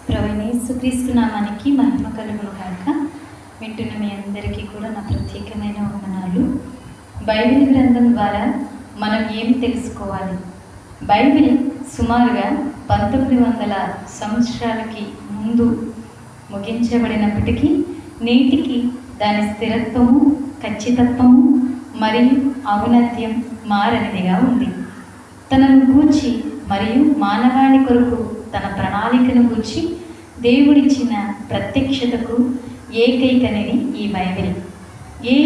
ప్రభువైన యేసుక్రీస్తు నామానికి మహిమ కలుగును గాక. వింటున్న మీ అందరికీ కూడా నా ప్రత్యేకమైన వందనాలు. బైబిల్ గ్రంథం ద్వారా మనం ఏం తెలుసుకోవాలి? బైబిల్ సుమారుగా 1900 సంవత్సరాలకి ముందు ముగించబడినప్పటికీ నేటికి దాని స్థిరత్వము, ఖచ్చితత్వము మరియు ఔన్నత్యం మారనిదిగా ఉంది. తనను గూర్చి మరియు మానవాళి కొరకు తన ప్రణాళికను గూర్చి దేవుడిచ్చిన ప్రత్యక్షతకు ఏకైకనిది ఈ బైబిల్. ఏ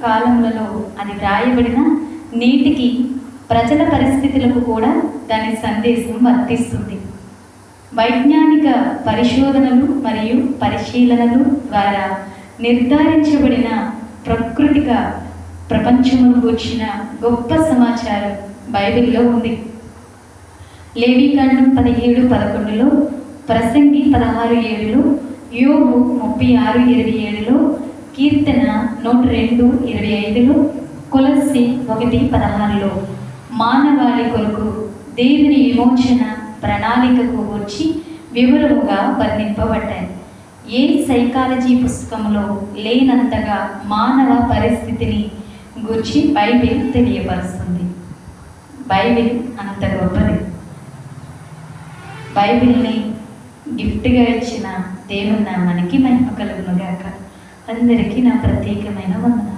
కాలములలో అది వ్రాయబడినా నేటికి ప్రజల పరిస్థితులకు కూడా దాని సందేశం వర్తిస్తుంది. వైజ్ఞానిక పరిశోధనలు మరియు పరిశీలనలు ద్వారా నిర్ధారించబడిన ప్రకృతిక ప్రపంచమును గూర్చిన గొప్ప సమాచారం బైబిల్లో ఉంది. లేవీకాండం 17:11, ప్రసంగి 16:7, యోబు 36:27, కీర్తన 102:25, కొలస్సీ 1:16 మానవాళి కొరకు దేవుని విమోచన ప్రణాళికకు వచ్చి వివరముగా వర్ణింపబడ్డాయి. ఏ సైకాలజీ పుస్తకంలో లేనంతగా మానవ పరిస్థితిని గూర్చి బైబిల్ తెలియపరుస్తుంది. బైబిల్ అంత గొప్పది. బైబిల్ని గిఫ్ట్గా ఇచ్చిన దేవుని నామానికి మహిమ కలుగును గాక. అందరికీ నా ప్రత్యేకమైన వందనాలు.